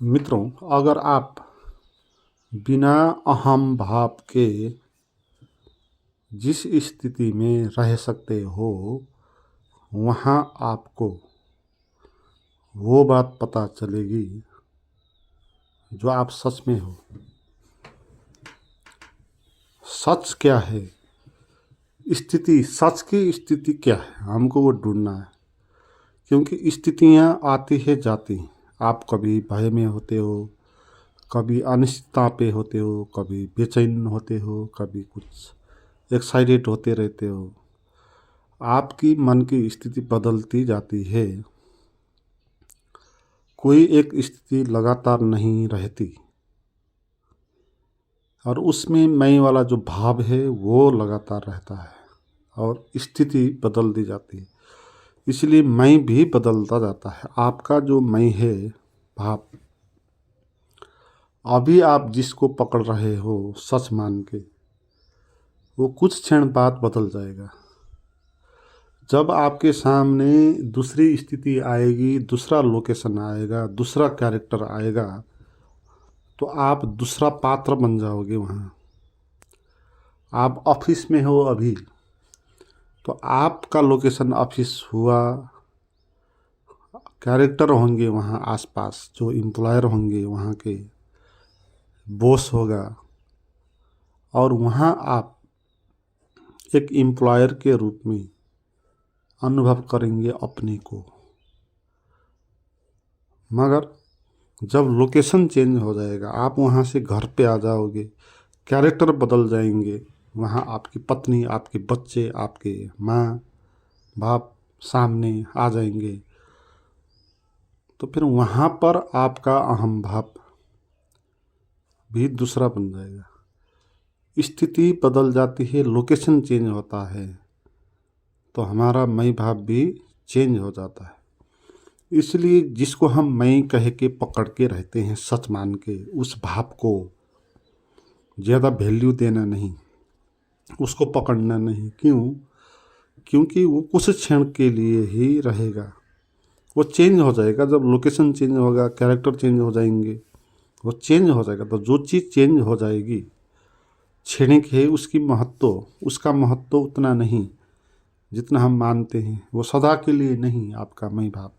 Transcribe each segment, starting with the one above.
मित्रों, अगर आप बिना अहम भाव के जिस स्थिति में रह सकते हो, वहाँ आपको वो बात पता चलेगी जो आप सच में हो। सच क्या है? सच की स्थिति क्या है? हमको वो ढूंढना है, क्योंकि स्थितियाँ आती है जाती हैं। आप कभी भय में होते हो, कभी अनिश्चितता पे होते हो, कभी बेचैन होते हो, कभी कुछ एक्साइटेड होते रहते हो। आपकी मन की स्थिति बदलती जाती है। कोई एक स्थिति लगातार नहीं रहती, और उसमें मैं वाला जो भाव है वो लगातार रहता है और स्थिति बदल दी जाती है। इसलिए मैं भी बदलता जाता है। आपका जो मैं है भाव, अभी आप जिसको पकड़ रहे हो सच मान के, वो कुछ क्षण बाद बदल जाएगा। जब आपके सामने दूसरी स्थिति आएगी, दूसरा लोकेशन आएगा, दूसरा कैरेक्टर आएगा, तो आप दूसरा पात्र बन जाओगे। वहाँ आप ऑफिस में हो अभी, तो आपका लोकेशन ऑफिस हुआ। कैरेक्टर होंगे वहाँ आसपास, जो एम्प्लॉयर होंगे वहाँ के, बॉस होगा, और वहाँ आप एक एम्प्लॉयर के रूप में अनुभव करेंगे अपने को। मगर जब लोकेशन चेंज हो जाएगा, आप वहाँ से घर पे आ जाओगे, कैरेक्टर बदल जाएंगे। वहाँ आपकी पत्नी, आपके बच्चे, आपके माँ बाप सामने आ जाएंगे, तो फिर वहाँ पर आपका अहम भाव भी दूसरा बन जाएगा। स्थिति बदल जाती है, लोकेशन चेंज होता है, तो हमारा मैं भाव भी चेंज हो जाता है। इसलिए जिसको हम मैं कह के पकड़ के रहते हैं, सच मान के, उस भाव को ज़्यादा वैल्यू देना नहीं, उसको पकड़ना नहीं। क्यों? क्योंकि वो कुछ क्षण के लिए ही रहेगा। वो चेंज हो जाएगा। जब लोकेशन चेंज होगा, कैरेक्टर चेंज हो जाएंगे, वो चेंज हो जाएगा। तो जो चीज़ चेंज हो जाएगी, क्षणिक है, उसका महत्व उतना नहीं जितना हम मानते हैं। वो सदा के लिए नहीं आपका मैं भाव।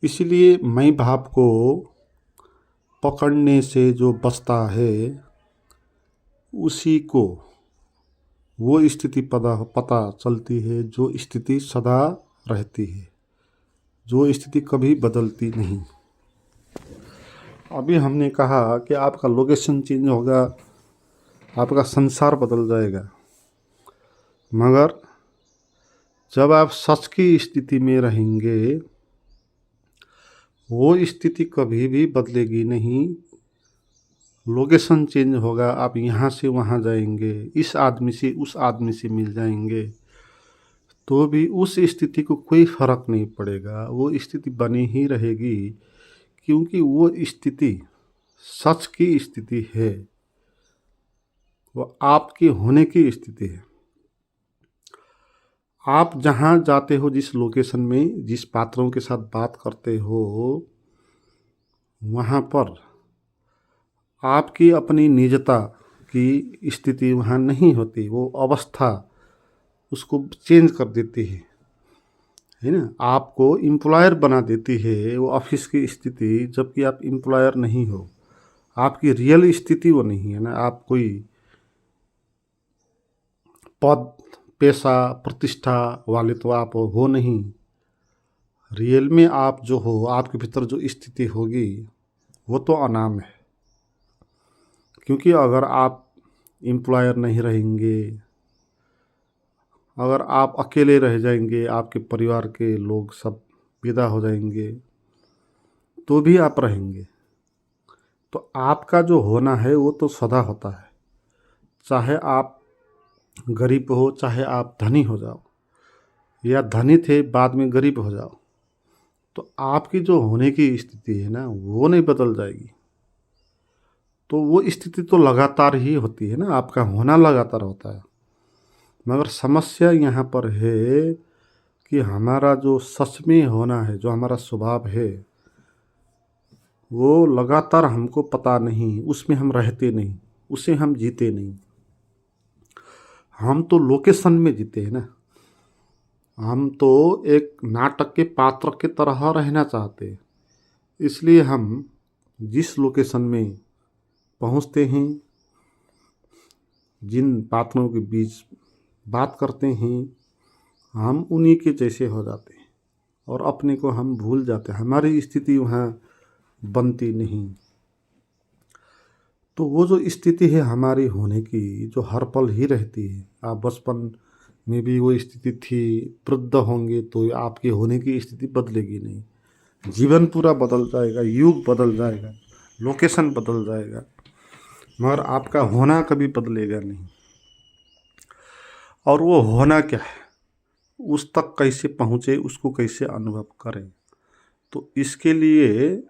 इसलिए मैं भाव को पकड़ने से जो बचता है, उसी को वो स्थिति पता चलती है जो स्थिति सदा रहती है, जो स्थिति कभी बदलती नहीं। अभी हमने कहा कि आपका लोकेशन चेंज होगा, आपका संसार बदल जाएगा। मगर जब आप सच की स्थिति में रहेंगे, वो स्थिति कभी भी बदलेगी नहीं। लोकेशन चेंज होगा, आप यहाँ से वहाँ जाएंगे, इस आदमी से उस आदमी से मिल जाएंगे, तो भी उस स्थिति को कोई फर्क नहीं पड़ेगा। वो स्थिति बनी ही रहेगी, क्योंकि वो स्थिति सच की स्थिति है। वो आपके होने की स्थिति है। आप जहाँ जाते हो, जिस लोकेशन में, जिस पात्रों के साथ बात करते हो, वहाँ पर आपकी अपनी निजता की स्थिति वहाँ नहीं होती। वो अवस्था उसको चेंज कर देती है ना। आपको एम्प्लॉयर बना देती है वो ऑफिस की स्थिति, जबकि आप एम्प्लॉयर नहीं हो। आपकी रियल स्थिति वो नहीं है ना। आप कोई पद, पैसा, प्रतिष्ठा वाले तो आप हो नहीं। रियल में आप जो हो, आपके भीतर जो स्थिति होगी, वो तो अनाम है। क्योंकि अगर आप एम्प्लॉयर नहीं रहेंगे, अगर आप अकेले रह जाएंगे, आपके परिवार के लोग सब विदा हो जाएंगे, तो भी आप रहेंगे। तो आपका जो होना है वो तो सदा होता है। चाहे आप गरीब हो, चाहे आप धनी हो जाओ, या धनी थे बाद में गरीब हो जाओ, तो आपकी जो होने की स्थिति है ना, वो नहीं बदल जाएगी। तो वो स्थिति तो लगातार ही होती है ना, आपका होना लगातार होता है। मगर समस्या यहाँ पर है कि हमारा जो सच में होना है, जो हमारा स्वभाव है, वो लगातार हमको पता नहीं, उसमें हम रहते नहीं, उसे हम जीते नहीं। हम तो लोकेशन में जीते हैं ना। हम तो एक नाटक के पात्र के तरह रहना चाहते हैं। इसलिए हम जिस लोकेशन में पहुंचते हैं, जिन पात्रों के बीच बात करते हैं, हम उन्हीं के जैसे हो जाते हैं और अपने को हम भूल जाते हैं। हमारी स्थिति वहाँ बनती नहीं। तो वो जो स्थिति है हमारी होने की, जो हर पल ही रहती है। आप बचपन में भी वो स्थिति थी, वृद्ध होंगे तो आपके होने की स्थिति बदलेगी नहीं। जीवन पूरा बदल जाएगा, युग बदल जाएगा, लोकेशन बदल जाएगा, मगर आपका होना कभी बदलेगा नहीं। और वो होना क्या है, उस तक कैसे पहुँचे, उसको कैसे अनुभव करें, तो इसके लिए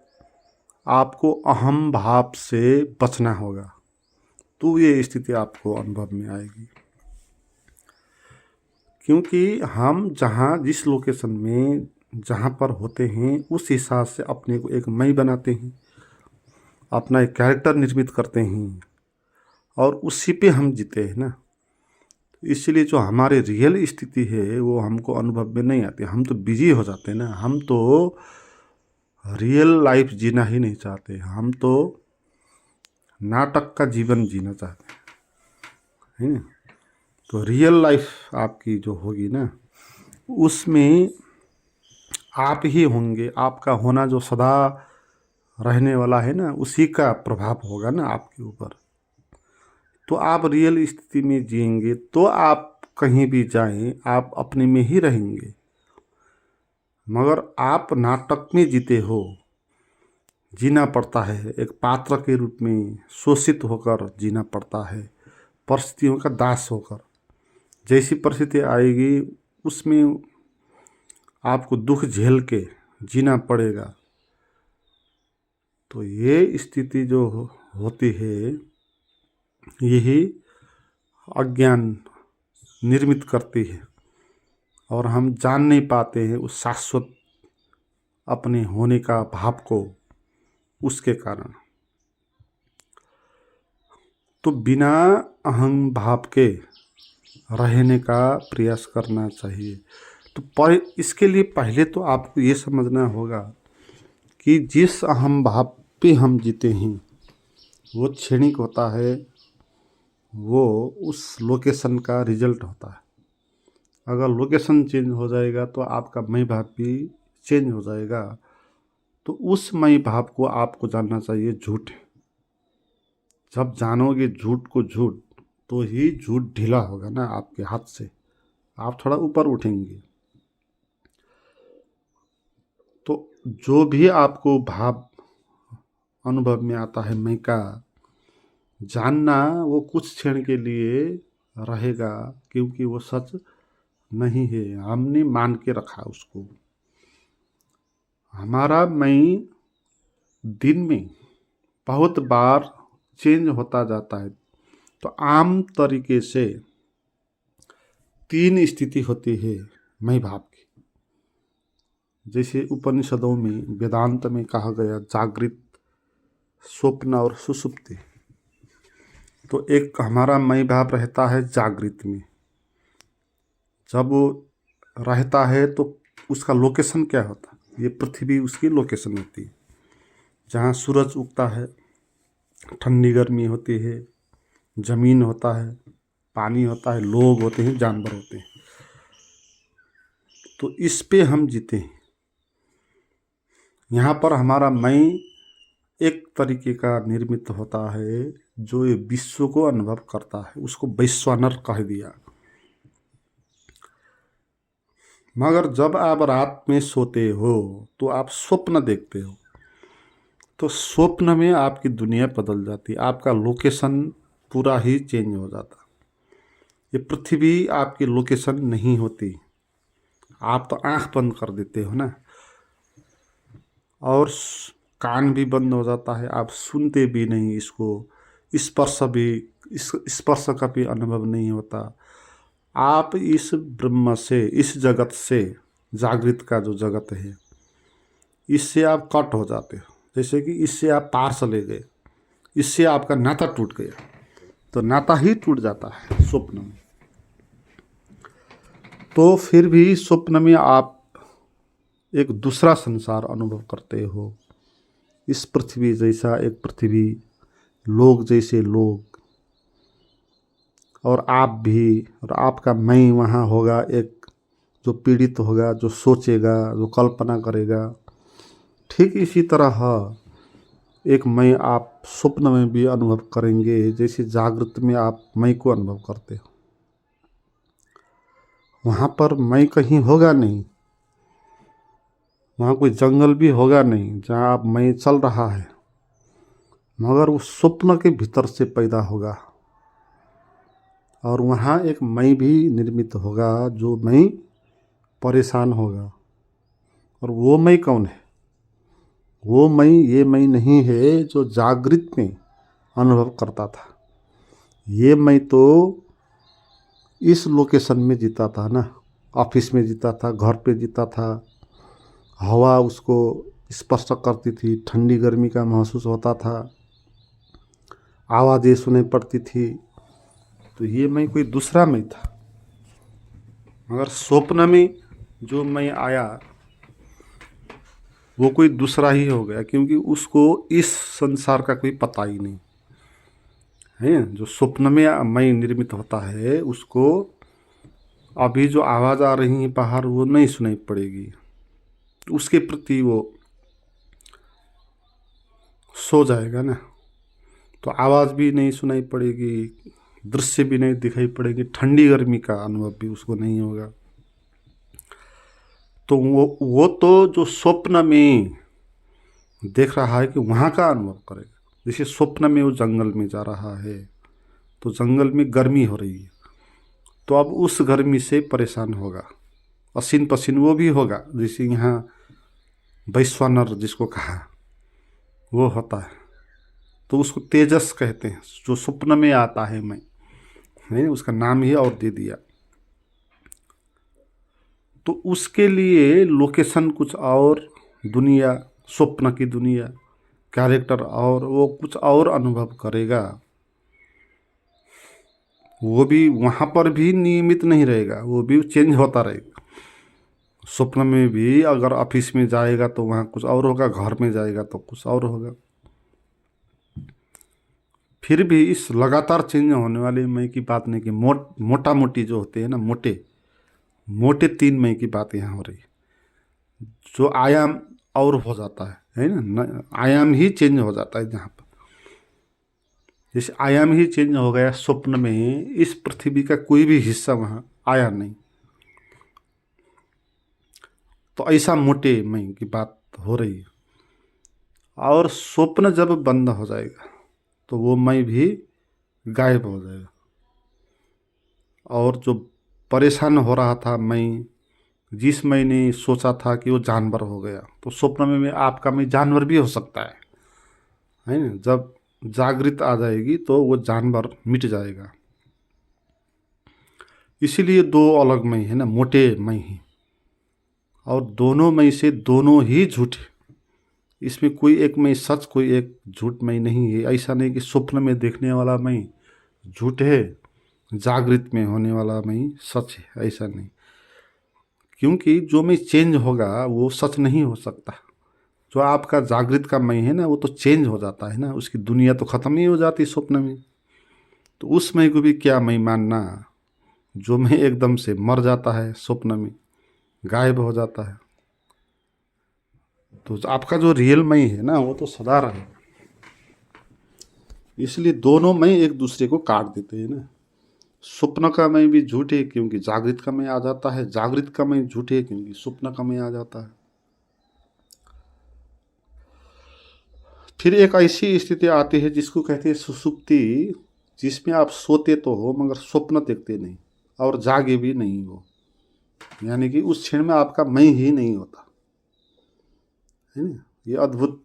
आपको अहम भाव से बचना होगा। तो ये स्थिति आपको अनुभव में आएगी। क्योंकि हम जहाँ जिस लोकेशन में जहाँ पर होते हैं, उस हिसाब से अपने को एक मैं बनाते हैं, अपना एक कैरेक्टर निर्मित करते हैं और उसी पे हम जीते हैं ना। इसलिए जो हमारे रियल स्थिति है वो हमको अनुभव में नहीं आती। हम तो बिजी हो जाते हैं ना। हम तो रियल लाइफ जीना ही नहीं चाहते। हम तो नाटक का जीवन जीना चाहते हैं, है ना। तो रियल लाइफ आपकी जो होगी ना, उसमें आप ही होंगे। आपका होना जो सदा रहने वाला है ना, उसी का प्रभाव होगा ना आपके ऊपर। तो आप रियल स्थिति में जिएंगे तो आप कहीं भी जाएं, आप अपने में ही रहेंगे। मगर आप नाटक में जीते हो, जीना पड़ता है एक पात्र के रूप में, शोषित होकर जीना पड़ता है, परिस्थितियों का दास होकर। जैसी परिस्थिति आएगी उसमें आपको दुख झेल के जीना पड़ेगा। तो ये स्थिति जो होती है, यही अज्ञान निर्मित करती है और हम जान नहीं पाते हैं उस शाश्वत अपने होने का भाव को, उसके कारण। तो बिना अहम भाव के रहने का प्रयास करना चाहिए। तो इसके लिए पहले तो आपको ये समझना होगा कि जिस अहम भाव पे हम जीते हैं वो क्षणिक होता है, वो उस लोकेशन का रिजल्ट होता है। अगर लोकेशन चेंज हो जाएगा तो आपका मैं भाव भी चेंज हो जाएगा। तो उस मैं भाव को आपको जानना चाहिए झूठ है। जब जानोगे झूठ को झूठ, तो ही झूठ ढीला होगा ना आपके हाथ से, आप थोड़ा ऊपर उठेंगे। तो जो भी आपको भाव अनुभव में आता है मैं का, जानना वो कुछ क्षण के लिए रहेगा, क्योंकि वो सच नहीं है। हमने मान के रखा उसको। हमारा मैं दिन में बहुत बार चेंज होता जाता है। तो आम तरीके से 3 स्थिति होती है मैं भाव की। जैसे उपनिषदों में, वेदांत में कहा गया, जागृत, स्वप्न और सुषुप्ति। तो एक हमारा मैं भाव रहता है जागृत में। जब वो रहता है तो उसका लोकेशन क्या होता है, ये पृथ्वी उसकी लोकेशन होती है। जहाँ सूरज उगता है, ठंडी गर्मी होती है, ज़मीन होता है, पानी होता है, लोग होते हैं, जानवर होते हैं। तो इस पे हम जीते हैं। यहाँ पर हमारा मैं एक तरीके का निर्मित होता है जो ये विश्व को अनुभव करता है। उसको वैश्वानर कह दिया। मगर जब आप रात में सोते हो तो आप स्वप्न देखते हो। तो स्वप्न में आपकी दुनिया बदल जाती है, आपका लोकेशन पूरा ही चेंज हो जाता। ये पृथ्वी आपकी लोकेशन नहीं होती। आप तो आंख बंद कर देते हो ना, और कान भी बंद हो जाता है, आप सुनते भी नहीं इसको। स्पर्श का भी अनुभव नहीं होता। आप इस ब्रह्म से, इस जगत से जागृत का जो जगत है, इससे आप कट हो जाते हो। जैसे कि इससे आप पार चले गए, इससे आपका नाता टूट गया, तो नाता ही टूट जाता है स्वप्न में। तो फिर भी स्वप्न में आप एक दूसरा संसार अनुभव करते हो। इस पृथ्वी जैसा एक पृथ्वी, लोग जैसे लोग, और आप भी, और आपका मैं वहाँ होगा, एक जो पीड़ित होगा, जो सोचेगा, जो कल्पना करेगा। ठीक इसी तरह एक मैं आप स्वप्न में भी अनुभव करेंगे, जैसे जागृत में आप मैं को अनुभव करते हो। वहाँ पर मैं कहीं होगा नहीं, वहाँ कोई जंगल भी होगा नहीं जहाँ आप मैं चल रहा है, मगर वो स्वप्न के भीतर से पैदा होगा। और वहाँ एक मैं भी निर्मित होगा, जो मैं परेशान होगा। और वो मैं कौन है? वो मैं ये मैं नहीं है जो जागृत में अनुभव करता था। ये मैं तो इस लोकेशन में जीता था ना, ऑफिस में जीता था, घर पे जीता था। हवा उसको स्पर्श करती थी, ठंडी गर्मी का महसूस होता था, आवाज़ें सुनाई पड़ती थी। तो ये मैं कोई दूसरा मैं था। मगर स्वप्न में जो मैं आया वो कोई दूसरा ही हो गया, क्योंकि उसको इस संसार का कोई पता ही नहीं है। जो स्वप्न में मैं निर्मित होता है, उसको अभी जो आवाज़ आ रही है बाहर, वो नहीं सुनाई पड़ेगी। उसके प्रति वो सो जाएगा ना, तो आवाज़ भी नहीं सुनाई पड़ेगी, दृश्य भी नहीं दिखाई पड़ेगी, ठंडी गर्मी का अनुभव भी उसको नहीं होगा। तो वो तो जो स्वप्न में देख रहा है कि वहाँ का अनुभव करेगा। जैसे स्वप्न में वो जंगल में जा रहा है, तो जंगल में गर्मी हो रही है, तो अब उस गर्मी से परेशान होगा, पसीन पसीन वो भी होगा। जैसे यहाँ वैश्वानर जिसको कहा वो होता है, तो उसको तेजस कहते हैं, जो स्वप्न में आता है मैं, नहीं उसका नाम ही और दे दिया। तो उसके लिए लोकेशन कुछ और, दुनिया, स्वप्न की दुनिया, कैरेक्टर और, वो कुछ और अनुभव करेगा। वो भी वहाँ पर भी नियमित नहीं रहेगा, वो भी चेंज होता रहेगा। स्वप्न में भी अगर ऑफिस में जाएगा तो वहाँ कुछ और होगा, घर में जाएगा तो कुछ और होगा। फिर भी इस लगातार चेंज होने वाले मैं की बात नहीं कि मोटा मोटी जो होते हैं ना, मोटे मोटे 3 मई की बात यहाँ हो रही है। जो आयाम और हो जाता है ना, आयाम ही चेंज हो जाता है जहाँ पर। जैसे आयाम ही चेंज हो गया स्वप्न में, इस पृथ्वी का कोई भी हिस्सा वहाँ आया नहीं। तो ऐसा मोटे मई की बात हो रही है। और स्वप्न जब बंद हो जाएगा तो वो मैं भी गायब हो जाएगा। और जो परेशान हो रहा था मैं, जिस मैंने सोचा था कि वो जानवर हो गया, तो स्वप्न में आपका मैं जानवर भी हो सकता है ना। जब जागृत आ जाएगी तो वो जानवर मिट जाएगा। इसीलिए 2 अलग मैं है ना, मोटे मैं ही, और दोनों मैं से दोनों ही झूठे। इसमें कोई एक मैं सच, कोई एक झूठ मैं नहीं है। ऐसा नहीं कि स्वप्न में देखने वाला मैं झूठ है, जागृत में होने वाला मैं सच है, ऐसा नहीं। क्योंकि जो मैं चेंज होगा वो सच नहीं हो सकता। जो आपका जागृत का मैं है ना, वो तो चेंज हो जाता है ना, उसकी दुनिया तो ख़त्म ही हो जाती स्वप्न में। तो उस मैं को भी क्या मैं मानना, जो मैं एकदम से मर जाता है स्वप्न में, गायब हो जाता है। तो आपका जो रियल मैं है ना, वो तो सदा रहेगा। इसलिए दोनों मैं एक दूसरे को काट देते हैं ना। स्वप्न का मैं भी झूठ है क्योंकि जागृत का मैं आ जाता है, जागृत का मैं झूठ है क्योंकि स्वप्न का मैं आ जाता है। फिर एक ऐसी स्थिति आती है जिसको कहते हैं सुसुप्ति, जिसमें आप सोते तो हो मगर स्वप्न देखते नहीं और जागे भी नहीं हो। यानी कि उस क्षण में आपका मैं ही नहीं होता है ना। ये अद्भुत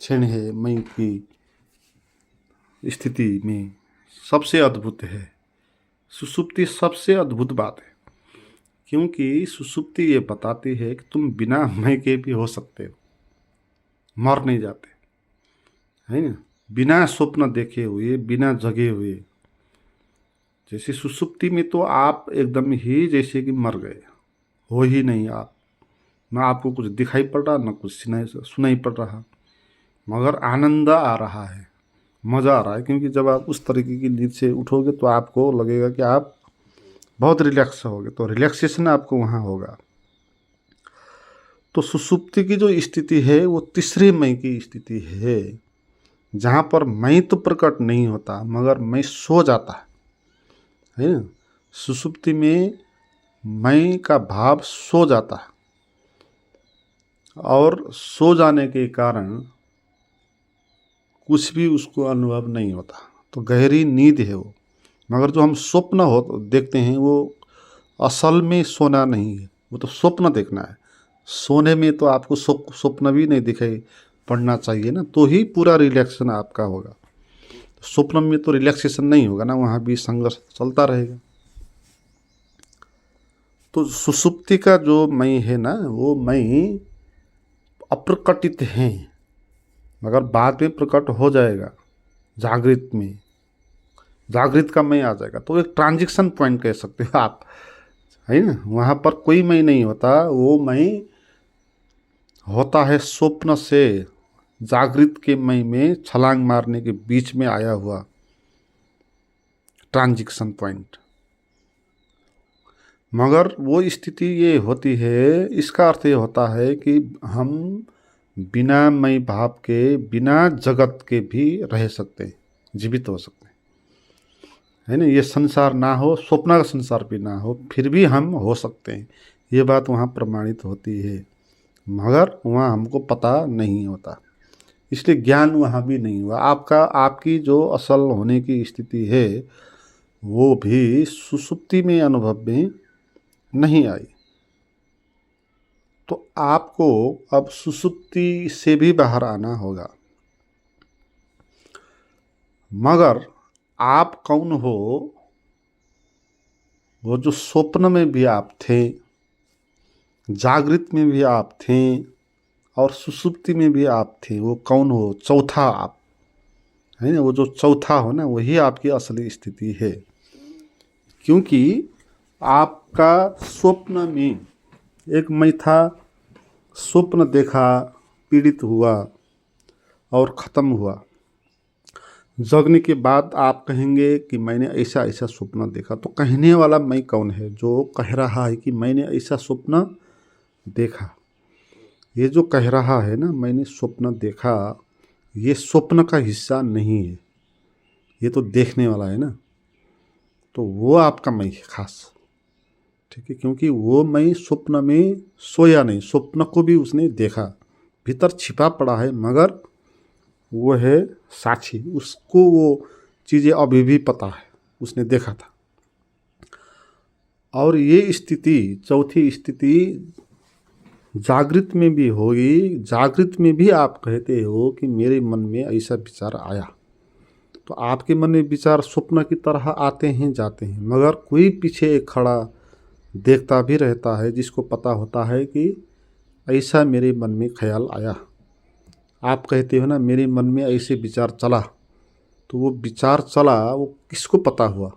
क्षण है मैं की स्थिति में, सबसे अद्भुत है सुसुप्ति, सबसे अद्भुत बात है। क्योंकि सुषुप्ति ये बताती है कि तुम बिना मैं के भी हो सकते हो, मर नहीं जाते, है ना, बिना स्वप्न देखे हुए, बिना जगे हुए। जैसे सुषुप्ति में तो आप एकदम ही जैसे कि मर गए, हो ही नहीं आप, ना आपको कुछ दिखाई पड़ रहा, ना कुछ सुनाई पड़ रहा, मगर आनंद आ रहा है, मज़ा आ रहा है। क्योंकि जब आप उस तरीके की नींद से उठोगे तो आपको लगेगा कि आप बहुत रिलैक्स होगे, तो रिलैक्सेशन आपको वहाँ होगा। तो सुषुप्ति की जो स्थिति है वो तीसरे मई की स्थिति है, जहाँ पर मैं तो प्रकट नहीं होता मगर मैं सो जाता है ना। सुषुप्ति में मैं का भाव सो जाता है, और सो जाने के कारण कुछ भी उसको अनुभव नहीं होता, तो गहरी नींद है वो। मगर जो हम स्वप्न हो देखते हैं वो असल में सोना नहीं है, वो तो स्वप्न देखना है। सोने में तो आपको स्वप्न भी नहीं दिखाई पड़ना चाहिए ना, तो ही पूरा रिलैक्सेशन आपका होगा। स्वप्न में तो रिलैक्सेशन नहीं होगा ना, वहाँ भी संघर्ष चलता रहेगा। तो सुषुप्ति का जो मैं है ना, वो मैं अप्रकटित है, मगर बाद में प्रकट हो जाएगा जागृत में, जागृत का मैं आ जाएगा। तो एक ट्रांजिशन पॉइंट कह सकते हो आप, है ना। वहाँ पर कोई मैं नहीं होता, वो मैं होता है स्वप्न से जागृत के मैं में छलांग मारने के बीच में आया हुआ ट्रांजिशन पॉइंट। मगर वो स्थिति ये होती है, इसका अर्थ ये होता है कि हम बिना मैं भाव के, बिना जगत के भी रह सकते हैं, जीवित हो सकते हैं, है ना। ये संसार ना हो, स्वप्न का संसार भी ना हो, फिर भी हम हो सकते हैं, ये बात वहाँ प्रमाणित होती है। मगर वहाँ हमको पता नहीं होता, इसलिए ज्ञान वहाँ भी नहीं हुआ आपका। आपकी जो असल होने की स्थिति है वो भी सुषुप्ति में अनुभव में नहीं आई। तो आपको अब सुषुप्ति से भी बाहर आना होगा। मगर आप कौन हो, वो जो स्वप्न में भी आप थे, जागृत में भी आप थे, और सुषुप्ति में भी आप थे, वो कौन हो, चौथा आप, है ना। वो जो चौथा हो ना, वही आपकी असली स्थिति है। क्योंकि आपका स्वप्न में एक मैं था, स्वप्न देखा, पीड़ित हुआ और ख़त्म हुआ। जगने के बाद आप कहेंगे कि मैंने ऐसा ऐसा स्वप्न देखा, तो कहने वाला मैं कौन है जो कह रहा है कि मैंने ऐसा स्वप्न देखा। ये जो कह रहा है ना मैंने स्वप्न देखा, ये स्वप्न का हिस्सा नहीं है, ये तो देखने वाला है ना। तो वो आपका मैं है खास, ठीक है। क्योंकि वो मैं स्वप्न में सोया नहीं, स्वप्न को भी उसने देखा, भीतर छिपा पड़ा है, मगर वो है साक्षी, उसको वो चीज़ें अभी भी पता है, उसने देखा था। और ये स्थिति, चौथी स्थिति जागृत में भी होगी। जागृत में भी आप कहते हो कि मेरे मन में ऐसा विचार आया, तो आपके मन में विचार स्वप्न की तरह आते हैं जाते हैं, मगर कोई पीछे एक खड़ा देखता भी रहता है, जिसको पता होता है कि ऐसा मेरे मन में ख्याल आया। आप कहते हो ना मेरे मन में ऐसे विचार चला, तो वो विचार चला वो किसको पता हुआ,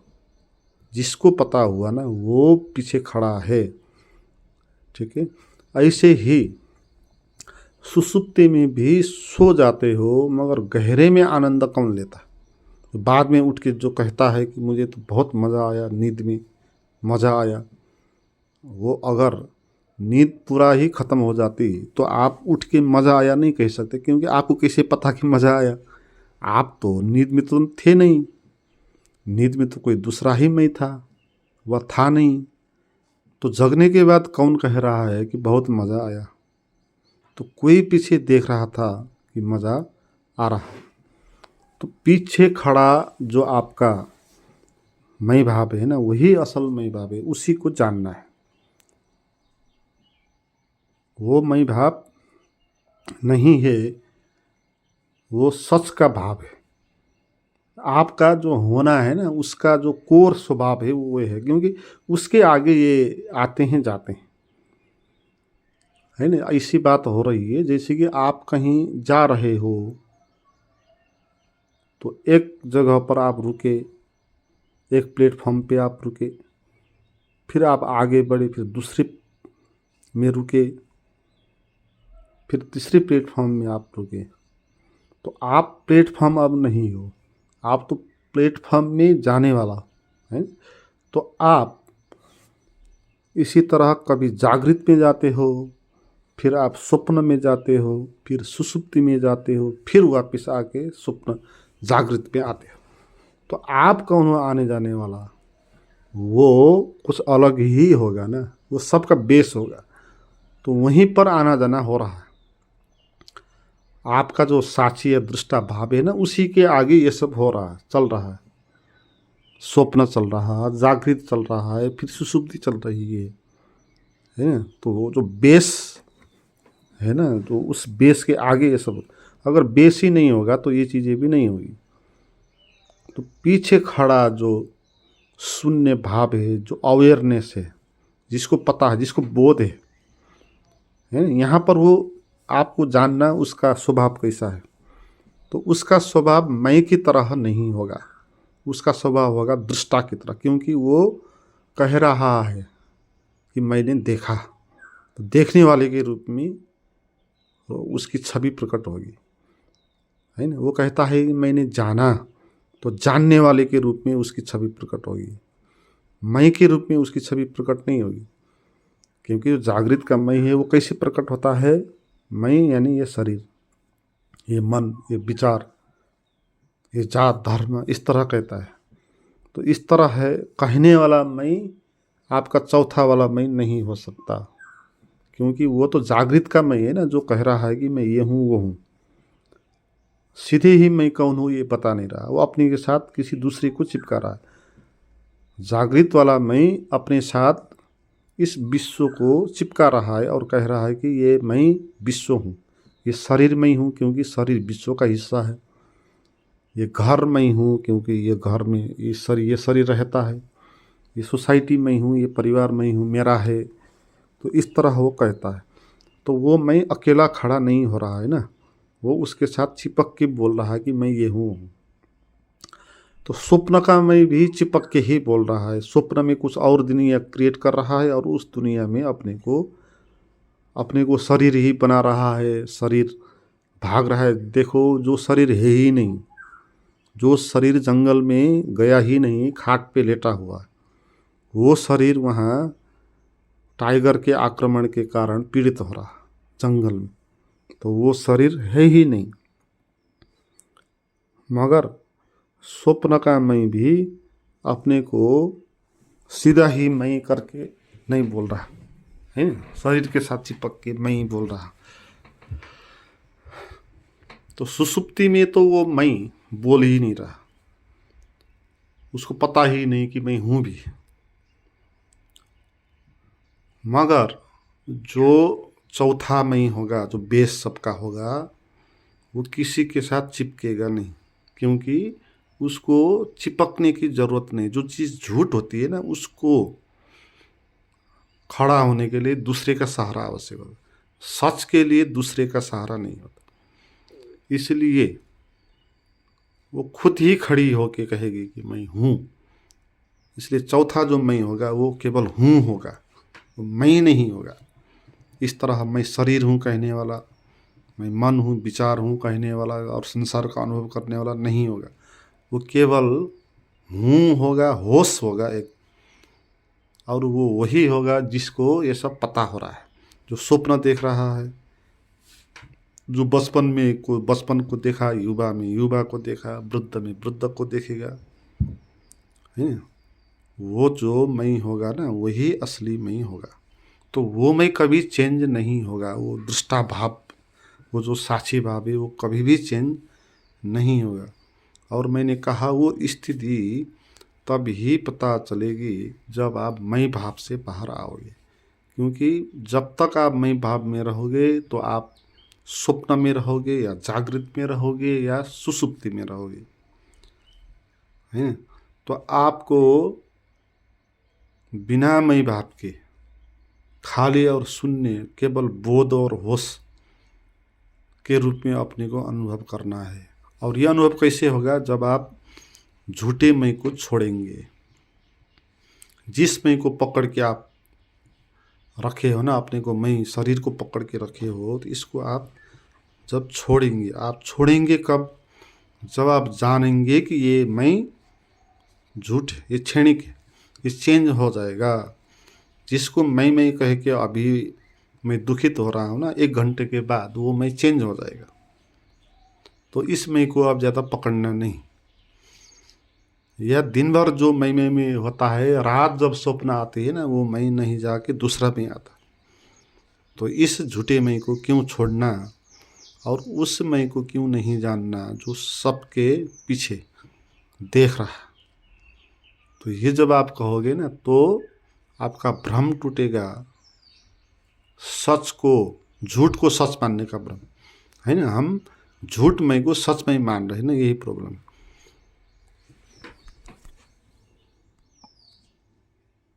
जिसको पता हुआ ना वो पीछे खड़ा है, ठीक है। ऐसे ही सुसुप्ति में भी सो जाते हो, मगर गहरे में आनंद कौन लेता। बाद में उठ के जो कहता है कि मुझे तो बहुत मज़ा आया, नींद में मज़ा आया, वो अगर नींद पूरा ही ख़त्म हो जाती तो आप उठ के मज़ा आया नहीं कह सकते, क्योंकि आपको कैसे पता कि मज़ा आया। आप तो नींद में तो थे नहीं, नींद में तो कोई दूसरा ही मैं था, वह था नहीं। तो जगने के बाद कौन कह रहा है कि बहुत मज़ा आया, तो कोई पीछे देख रहा था कि मज़ा आ रहा। तो पीछे खड़ा जो आपका मैं भाव है ना, वही असल मैं भाव है, उसी को जानना है। वो मैं भाव नहीं है, वो सच का भाव है। आपका जो होना है ना, उसका जो कोर स्वभाव है वो है, क्योंकि उसके आगे ये आते हैं जाते हैं, है ना। ऐसी बात हो रही है जैसे कि आप कहीं जा रहे हो, तो एक जगह पर आप रुके, एक प्लेटफॉर्म पे आप रुके, फिर आप आगे बढ़े, फिर दूसरे में रुके, फिर तीसरे प्लेटफॉर्म में आप रुके। तो आप प्लेटफॉर्म अब नहीं हो, आप तो प्लेटफॉर्म में जाने वाला है। तो आप इसी तरह कभी जागृत में जाते हो, फिर आप स्वप्न में जाते हो, फिर सुषुप्ति में जाते हो, फिर वापस आके स्वप्न जागृत में आते हो। तो आप कौन हो आने जाने वाला? वो कुछ अलग ही होगा ना, वो सबका बेस होगा। तो वहीं पर आना जाना हो रहा है। आपका जो साक्षी या दृष्टा भाव है ना, उसी के आगे ये सब हो रहा है, चल रहा है। स्वप्न चल रहा है, जागृत चल रहा है, फिर सुषुप्ति चल रही है ना। तो वो जो बेस है ना, तो उस बेस के आगे ये सब, अगर बेस ही नहीं होगा तो ये चीज़ें भी नहीं होगी। तो पीछे खड़ा जो शून्य भाव है, जो अवेयरनेस है, जिसको पता है, जिसको बोध है ना, यहाँ पर वो आपको जानना उसका स्वभाव कैसा है। तो उसका स्वभाव मैं की तरह नहीं होगा, उसका स्वभाव होगा दृष्टा की तरह, क्योंकि वो कह रहा है कि मैंने देखा। तो देखने वाले के रूप में उसकी छवि प्रकट होगी, है ना। वो कहता है कि मैंने जाना, तो जानने वाले के रूप में उसकी छवि प्रकट होगी, मैं के रूप में उसकी छवि प्रकट नहीं होगी। क्योंकि जो जागृत का मैं है वो कैसे प्रकट होता है? मैं यानी ये शरीर, ये मन, ये विचार, ये जात धर्म, इस तरह कहता है। तो इस तरह है कहने वाला मैं आपका चौथा वाला मैं नहीं हो सकता, क्योंकि वो तो जागृत का मैं है ना, जो कह रहा है कि मैं ये हूँ वो हूँ। सीधे ही मैं कौन हूँ ये बता नहीं रहा, वो अपने के साथ किसी दूसरे को चिपका रहा है। जागृत वाला मैं अपने साथ इस विश्व को चिपका रहा है और कह रहा है कि ये मैं विश्व हूँ, ये शरीर मैं हूँ क्योंकि शरीर विश्व का हिस्सा है, ये घर मैं हूँ क्योंकि ये घर में ये शरीर रहता है, ये सोसाइटी में हूँ, ये परिवार में हूँ, मेरा है। तो इस तरह वो कहता है। तो वो मैं अकेला खड़ा नहीं हो रहा है ना, वो उसके साथ चिपक के बोल रहा है कि मैं ये हूँ। तो स्वप्न का मैं भी चिपक के ही बोल रहा है। स्वप्न में कुछ और दुनिया क्रिएट कर रहा है और उस दुनिया में अपने को शरीर ही बना रहा है, शरीर भाग रहा है। देखो जो शरीर है ही नहीं, जो शरीर जंगल में गया ही नहीं, खाट पे लेटा हुआ, वो शरीर वहाँ टाइगर के आक्रमण के कारण पीड़ित हो रहा जंगल में, तो वो शरीर है ही नहीं। मगर स्वप्न का मैं भी अपने को सीधा ही मैं करके नहीं बोल रहा है, शरीर के साथ चिपक के मैं ही बोल रहा। तो सुसुप्ति में तो वो मैं बोल ही नहीं रहा, उसको पता ही नहीं कि मैं हूँ भी। मगर जो चौथा मैं होगा, जो बेस सबका होगा, वो किसी के साथ चिपकेगा नहीं, क्योंकि उसको चिपकने की ज़रूरत नहीं। जो चीज़ झूठ होती है ना, उसको खड़ा होने के लिए दूसरे का सहारा आवश्यक होता, सच के लिए दूसरे का सहारा नहीं होता। इसलिए वो खुद ही खड़ी होके कहेगी कि मैं हूँ। इसलिए चौथा जो मैं होगा वो केवल हूँ होगा, वो मैं नहीं होगा। इस तरह मैं शरीर हूँ कहने वाला, मैं मन हूँ, विचार हूँ कहने वाला और संसार का अनुभव करने वाला नहीं होगा। वो केवल हूँ होगा, होश होगा एक, और वो वही होगा जिसको ये सब पता हो रहा है, जो स्वप्न देख रहा है, जो बचपन को देखा, युवा में युवा को देखा, वृद्ध में वृद्ध को देखेगा, है। वो जो मैं होगा ना, वही असली मैं होगा। तो वो मैं कभी चेंज नहीं होगा। वो दृष्टा भाव, वो जो साक्षी भाव है, वो कभी भी चेंज नहीं होगा। और मैंने कहा वो स्थिति तब ही पता चलेगी जब आप मैं भाव से बाहर आओगे, क्योंकि जब तक आप मैं भाव में रहोगे तो आप स्वप्न में रहोगे या जागृत में रहोगे या सुसुप्ति में रहोगे। है। तो आपको बिना मैं भाव के खाली और शून्य केवल बोध और होश के रूप में अपने को अनुभव करना है। और यह अनुभव कैसे होगा? जब आप झूठे मैं को छोड़ेंगे। जिस मैं को पकड़ के आप रखे हो ना, अपने को मैं शरीर को पकड़ के रखे हो, तो इसको आप जब छोड़ेंगे, आप छोड़ेंगे कब? जब आप जानेंगे कि ये मैं झूठ, ये क्षणिक है, ये चेंज हो जाएगा। जिसको मैं कह के अभी मैं दुखित हो रहा हूँ ना, 1 घंटे के बाद वो मैं चेंज हो जाएगा। तो इस मैं को आप ज़्यादा पकड़ना नहीं। यह दिन भर जो मैं में होता है, रात जब स्वप्न आती है ना, वो मैं नहीं जाके दूसरा में आता। तो इस झूठे मैं को क्यों छोड़ना और उस मैं को क्यों नहीं जानना जो सबके पीछे देख रहा। तो ये जब आप कहोगे ना, तो आपका भ्रम टूटेगा। सच को, झूठ को सच मानने का भ्रम है ना। हम झूठ मैं को सच में मान रहे हैं ना, यही प्रॉब्लम।